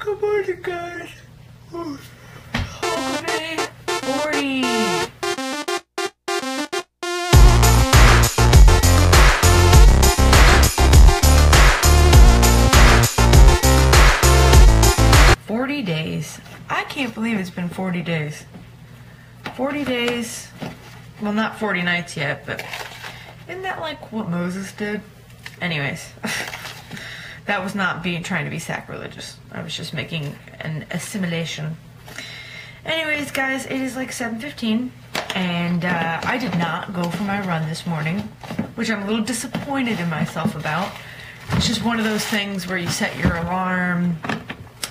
Good morning, guys. Okay. 40. Days. I can't believe it's been 40 days. 40 days. Well, not 40 nights yet, but isn't that like what Moses did? Anyways, that was not trying to be sacrilegious. I was just making an assimilation. Anyways, guys, it is like 7:15, and I did not go for my run this morning, which I'm a little disappointed in myself about. It's just one of those things where you set your alarm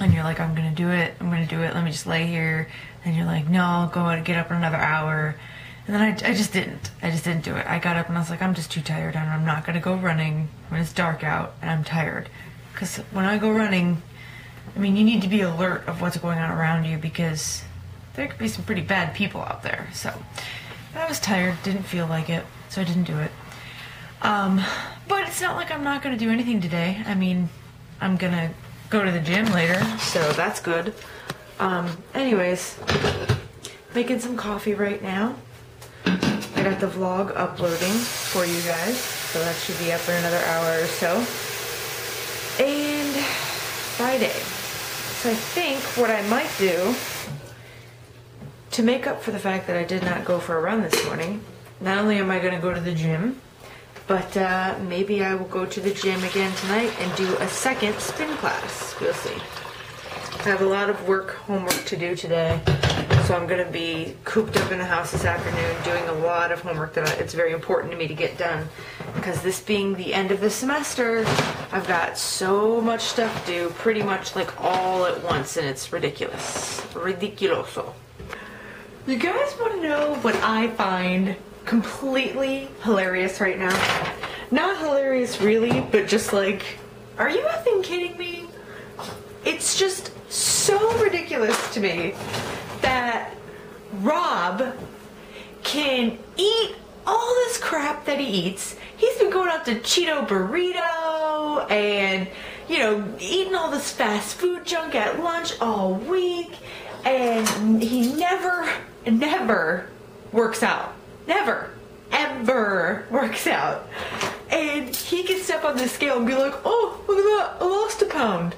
and you're like, I'm gonna do it, let me just lay here. And you're like, no, I'll go and get up in another hour. And then I just didn't do it. I got up and I was like, I'm just too tired and I'm not gonna go running when it's dark out and I'm tired. Because when I go running, I mean, you need to be alert of what's going on around you because there could be some pretty bad people out there. So I was tired, didn't feel like it, so I didn't do it. But it's not like I'm not gonna do anything today. I mean, I'm gonna go to the gym later, so that's good. Anyways, making some coffee right now. I got the vlog uploading for you guys, so that should be up in another hour or so. And Friday. So I think what I might do to make up for the fact that I did not go for a run this morning, not only am I going to go to the gym, but maybe I will go to the gym again tonight and do a second spin class. We'll see. I have a lot of homework to do today, so I'm going to be cooped up in the house this afternoon doing a lot of homework that it's very important to me to get done. Because this being the end of the semester, I've got so much stuff to do pretty much like all at once, and it's ridiculous. Ridiculoso. You guys want to know what I find completely hilarious right now? Not hilarious really, but just like, are you effing kidding me? It's just so ridiculous to me that Rob can eat all this crap that he eats. He's been going out to Cheeto Burrito and, you know, eating all this fast food junk at lunch all week, and he never works out. Never, ever works out. And he can step on the scale and be like, oh, look at that, I lost a pound.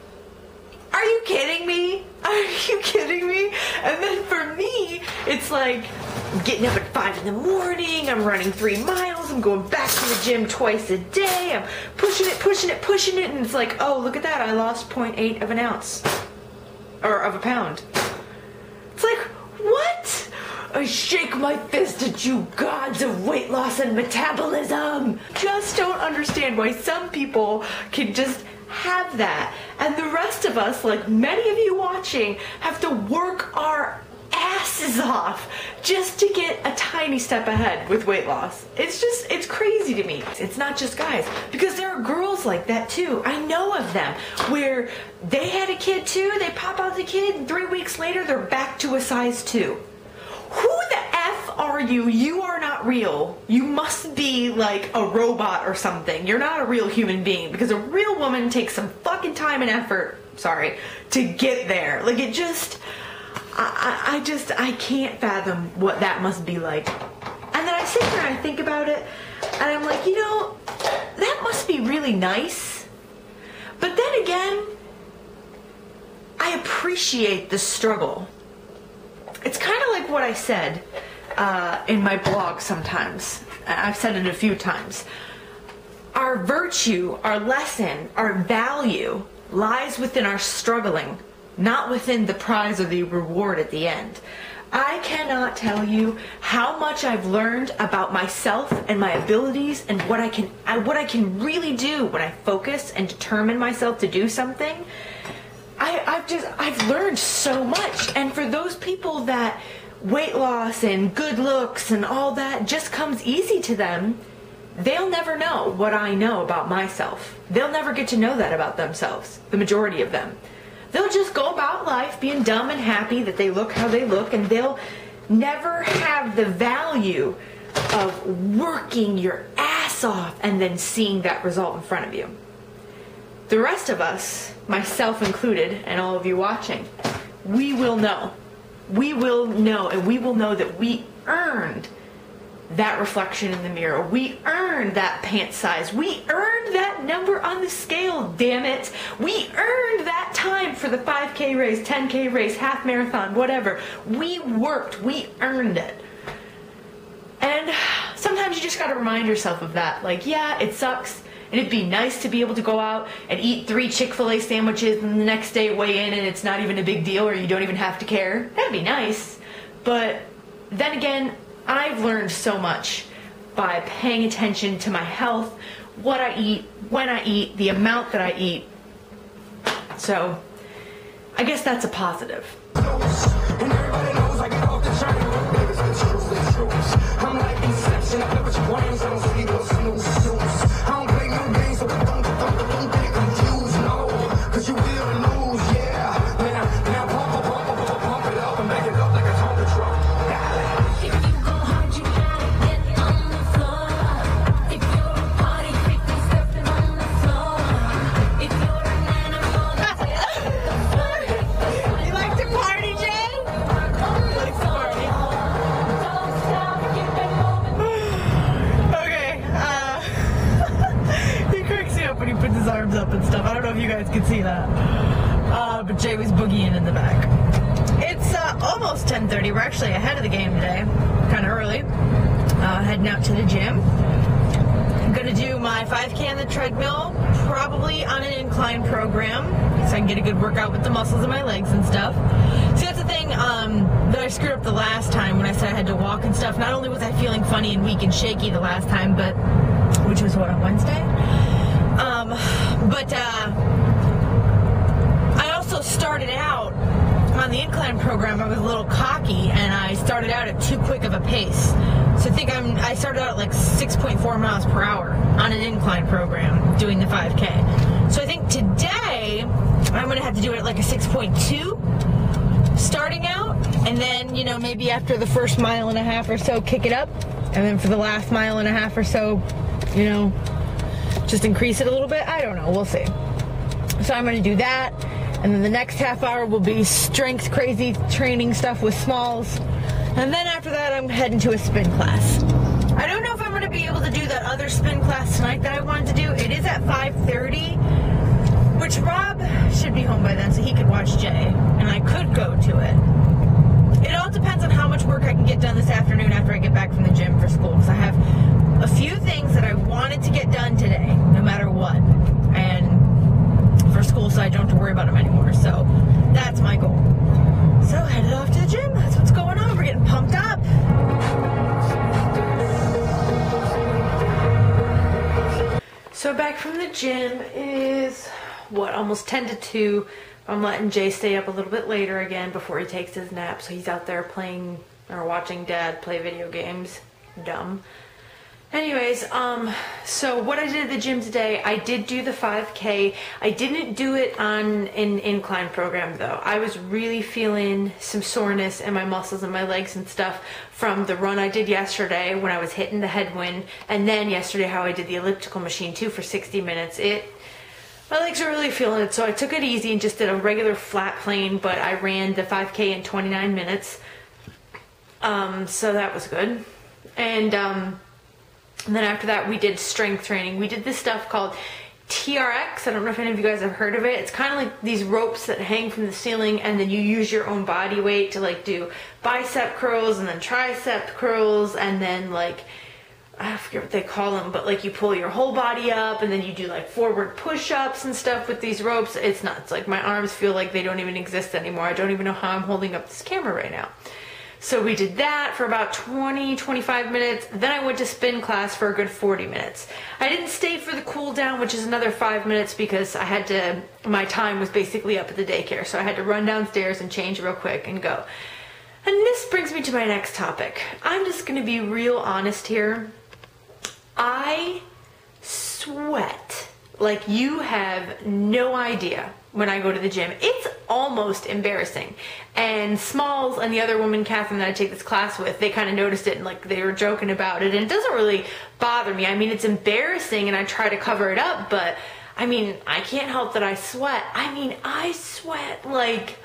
Are you kidding me? Are you kidding me? And then for me, it's like, I'm getting up at 5 in the morning, I'm running 3 miles, I'm going back to the gym twice a day, I'm pushing it, and it's like, oh, look at that, I lost 0.8 of an ounce. Or of a pound. It's like, what? I shake my fist at you gods of weight loss and metabolism. Just don't understand why some people can just have that, and the rest of us, like many of you watching, have to work our asses off just to get a tiny step ahead with weight loss. It's crazy to me. It's not just guys, because there are girls like that too. I know of them where they had a kid too, they pop out the kid, and 3 weeks later they're back to a size 2. Who the F are you? You are not real. You must be like a robot or something. You're not a real human being, because a real woman takes some fucking time and effort, to get there. Like, it just, I can't fathom what that must be like. And then I sit there and I think about it, and I'm like, you know, that must be really nice. But then again, I appreciate the struggle. It's kind of like what I said in my blog sometimes. I've said it a few times. Our virtue, our lesson, our value lies within our struggling, not within the prize or the reward at the end. I cannot tell you how much I've learned about myself and my abilities and what I can really do when I focus and determine myself to do something. I've learned so much. And for those people that weight loss and good looks and all that just comes easy to them, they'll never know what I know about myself. They'll never get to know that about themselves, the majority of them. They'll just go about life being dumb and happy that they look how they look, and they'll never have the value of working your ass off and then seeing that result in front of you. The rest of us, myself included, and all of you watching, we will know. We will know, and we will know that we earned that reflection in the mirror. We earned that pant size. We earned that number on the scale, damn it. We earned that time for the 5K race, 10K race, half marathon, whatever. We worked. We earned it. And sometimes you just gotta remind yourself of that. Like, yeah, it sucks. And it'd be nice to be able to go out and eat 3 Chick-fil-A sandwiches and the next day weigh in and it's not even a big deal or you don't even have to care. That'd be nice. But then again, I've learned so much by paying attention to my health, what I eat, when I eat, the amount that I eat. So, I guess that's a positive. And everybody knows I get off the train. I'm like Inception, I play with your brains, I don't see those snooze. I don't play no games, so don't get confused, no. Cause you will lose, yeah. Now pump it up and back it up like a Tonka truck. If you go hard, you gotta get on the floor. If you're a party freak, then stepping on the floor. If you're an animal, then take the floor. You like to party, Jay? Likes to party. Don't stop, keep it moving. Okay, he cracks me up when he puts his arms up and stuff. I don't know if you guys can see that. But Jay was boogieing in the back. It's almost 10:30. We're actually ahead of the game today. Kind of early. Heading out to the gym. I'm going to do my 5K on the treadmill, probably on an incline program, so I can get a good workout with the muscles in my legs and stuff. See, that's the thing that I screwed up the last time when I said I had to walk and stuff. Not only was I feeling funny and weak and shaky the last time, but, which was what, on Wednesday? I also started out on the incline program. I was a little cocky and I started out at too quick of a pace. So I started out at like 6.4 miles per hour on an incline program doing the 5K. So I think today I'm going to have to do it at like a 6.2 starting out, and then, you know, maybe after the first mile and a half or so kick it up, and then for the last mile and a half or so, you know, just increase it a little bit. I don't know, we'll see. So I'm going to do that, and then the next half hour will be strength crazy training stuff with Smalls, and then after that I'm heading to a spin class. I don't know if I'm going to be able to do that other spin class tonight that I wanted to do. It is at 5:30, which Rob should be home by then so he could watch Jay, and I could go to it. It all depends on how much work I can get done this afternoon after I get back from the gym for school, because I have a few things that I wanted to get done today, no matter what, and for school, so I don't have to worry about them anymore. So that's my goal. So headed off to the gym. That's what's going on. We're getting pumped up. So back from the gym is, what, almost 10 to 2. I'm letting Jay stay up a little bit later again before he takes his nap. So he's out there playing or watching Dad play video games. Dumb. Anyways, so what I did at the gym today, I did do the 5K. I didn't do it on an incline program though. I was really feeling some soreness in my muscles and my legs and stuff from the run I did yesterday when I was hitting the headwind, and then yesterday how I did the elliptical machine too for 60 minutes. My legs are really feeling it, so I took it easy and just did a regular flat plane, but I ran the 5K in 29 minutes. So that was good. And then after that, we did strength training. We did this stuff called TRX. I don't know if any of you guys have heard of it. It's kind of like these ropes that hang from the ceiling, and then you use your own body weight to like do bicep curls and then tricep curls, and then like, I forget what they call them, but like you pull your whole body up, and then you do like forward push-ups and stuff with these ropes. It's nuts. Like my arms feel like they don't even exist anymore. I don't even know how I'm holding up this camera right now. So we did that for about 20-25 minutes. Then I went to spin class for a good 40 minutes. I didn't stay for the cool down, which is another 5 minutes, because my time was basically up at the daycare. So I had to run downstairs and change real quick and go. And this brings me to my next topic. I'm just going to be real honest here. I sweat like you have no idea when I go to the gym. It's almost embarrassing. And Smalls and the other woman, Catherine, that I take this class with, they kind of noticed it and like they were joking about it. And it doesn't really bother me. I mean, it's embarrassing and I try to cover it up, but I mean, I can't help that I sweat. I mean, I sweat like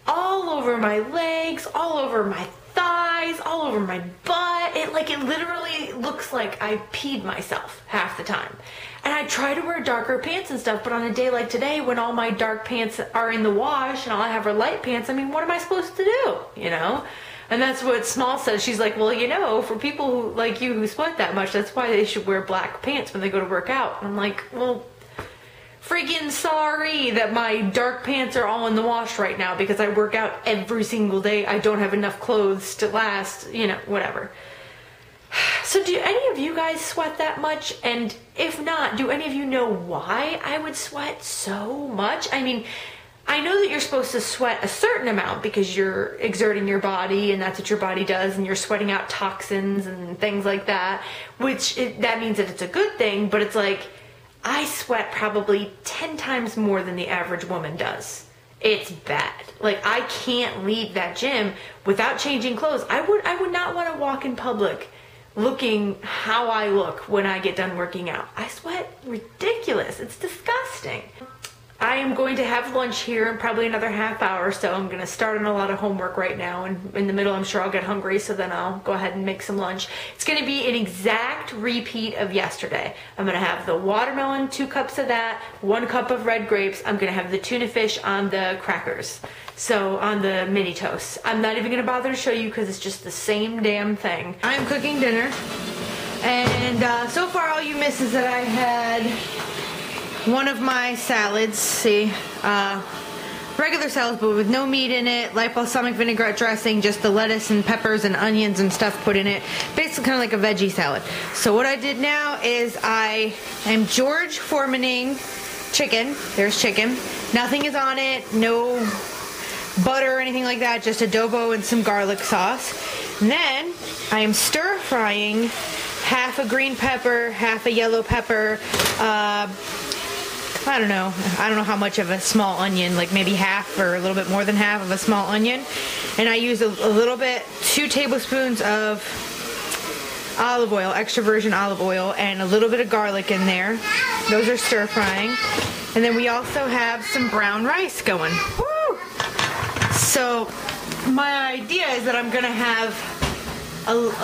all over my legs, all over my thighs, all over my butt. It literally looks like I peed myself half the time. And I try to wear darker pants and stuff, but on a day like today when all my dark pants are in the wash and all I have are light pants, I mean, what am I supposed to do, you know? And that's what Small says. She's like, well, you know, for people who like you who sweat that much, that's why they should wear black pants when they go to work out. And I'm like, well, freaking sorry that my dark pants are all in the wash right now because I work out every single day. I don't have enough clothes to last, you know, whatever. So do any of you guys sweat that much? And if not, do any of you know why I would sweat so much? I mean, I know that you're supposed to sweat a certain amount because you're exerting your body and that's what your body does, and you're sweating out toxins and things like that, that means that it's a good thing, but it's like, I sweat probably 10 times more than the average woman does. It's bad. Like, I can't leave that gym without changing clothes. I would not want to walk in public looking how I look when I get done working out. I sweat ridiculous. It's disgusting. I am going to have lunch here in probably another half hour or so. I'm going to start on a lot of homework right now, and in the middle I'm sure I'll get hungry, so then I'll go ahead and make some lunch. It's going to be an exact repeat of yesterday. I'm going to have the watermelon, 2 cups of that, 1 cup of red grapes. I'm going to have the tuna fish on the crackers, so on the mini toast. I'm not even going to bother to show you because it's just the same damn thing. I'm cooking dinner, and so far all you miss is that I had one of my salads, regular salads but with no meat in it, light balsamic vinaigrette dressing, just the lettuce and peppers and onions and stuff put in it, basically kind of like a veggie salad. So what I did now is I am George Foremaning chicken. There's chicken. Nothing is on it, no butter or anything like that, just adobo and some garlic sauce. And then I am stir frying half a green pepper, half a yellow pepper, I don't know how much of a small onion, like maybe half or a little bit more than half of a small onion. And I use a little bit, 2 tablespoons of olive oil, extra virgin olive oil, and a little bit of garlic in there. Those are stir frying. And then we also have some brown rice going. Woo! So my idea is that I'm gonna have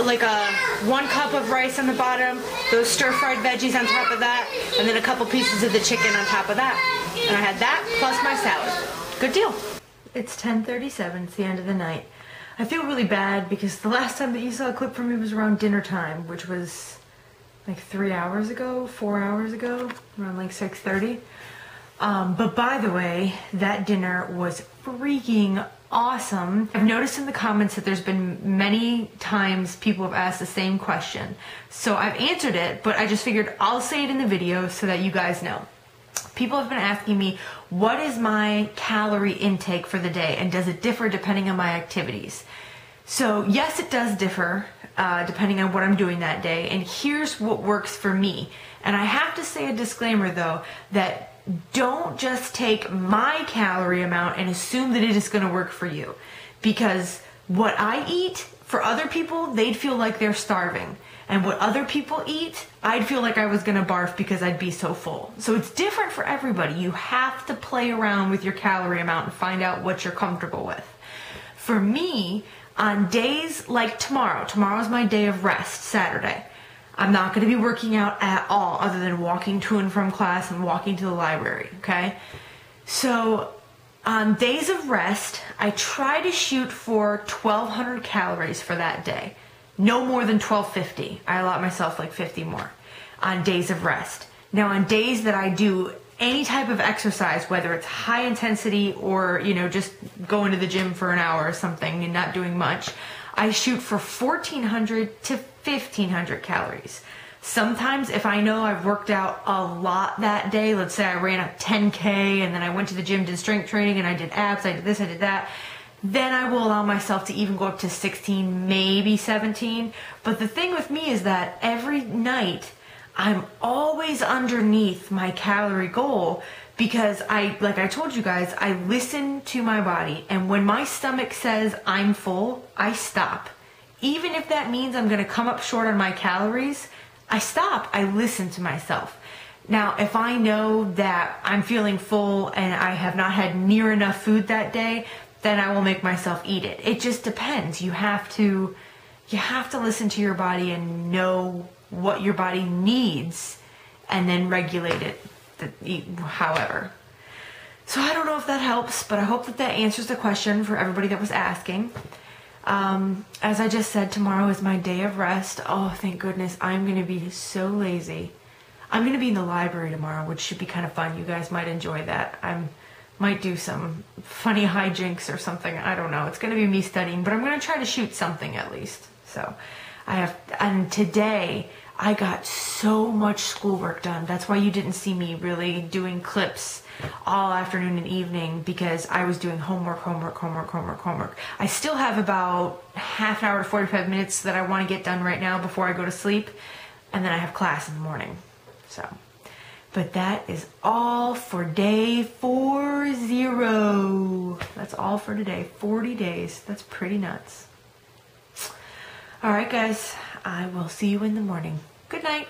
like a 1 cup of rice on the bottom, those stir-fried veggies on top of that, and then a couple pieces of the chicken on top of that. And I had that plus my salad. Good deal. It's 10:37. It's the end of the night. I feel really bad because the last time that you saw a clip from me was around dinner time, which was like 3 hours ago, 4 hours ago, around like 6:30. But by the way, that dinner was freaking awesome. I've noticed in the comments that there's been many times people have asked the same question. So I've answered it, but I just figured I'll say it in the video so that you guys know. People have been asking me, what is my calorie intake for the day, and does it differ depending on my activities? So yes, it does differ depending on what I'm doing that day, and here's what works for me. And I have to say a disclaimer though, that don't just take my calorie amount and assume that it is going to work for you, because what I eat, for other people, they'd feel like they're starving, and what other people eat, I'd feel like I was going to barf because I'd be so full. So it's different for everybody. You have to play around with your calorie amount and find out what you're comfortable with. For me, on days like tomorrow's my day of rest, Saturday. I'm not going to be working out at all other than walking to and from class and walking to the library, okay? So on days of rest, I try to shoot for 1,200 calories for that day. No more than 1,250. I allot myself like 50 more on days of rest. Now on days that I do any type of exercise, whether it's high intensity or, you know, just going to the gym for an hour or something and not doing much, I shoot for 1,400 to 1,500 calories. Sometimes if I know I've worked out a lot that day, let's say I ran a 10K and then I went to the gym, did strength training, and I did abs, I did this, I did that, then I will allow myself to even go up to 16, maybe 17. But the thing with me is that every night I'm always underneath my calorie goal, because like I told you guys, I listen to my body, and when my stomach says I'm full, I stop. Even if that means I'm going to come up short on my calories, I stop. I listen to myself. Now, if I know that I'm feeling full and I have not had near enough food that day, then I will make myself eat it. It just depends. You have to listen to your body and know what your body needs and then regulate it however. So I don't know if that helps, but I hope that that answers the question for everybody that was asking. As I just said, tomorrow is my day of rest. Oh, thank goodness. I'm going to be so lazy. I'm going to be in the library tomorrow, which should be kind of fun. You guys might enjoy that. I might do some funny hijinks or something. I don't know. It's going to be me studying, but I'm going to try to shoot something at least. So and today I got so much schoolwork done. That's why you didn't see me really doing clips all afternoon and evening, because I was doing homework. I still have about half an hour to 45 minutes that I want to get done right now before I go to sleep, and then I have class in the morning. So, but that is all for day 40. That's all for today. 40 days. That's pretty nuts. All right, guys. I will see you in the morning. Good night.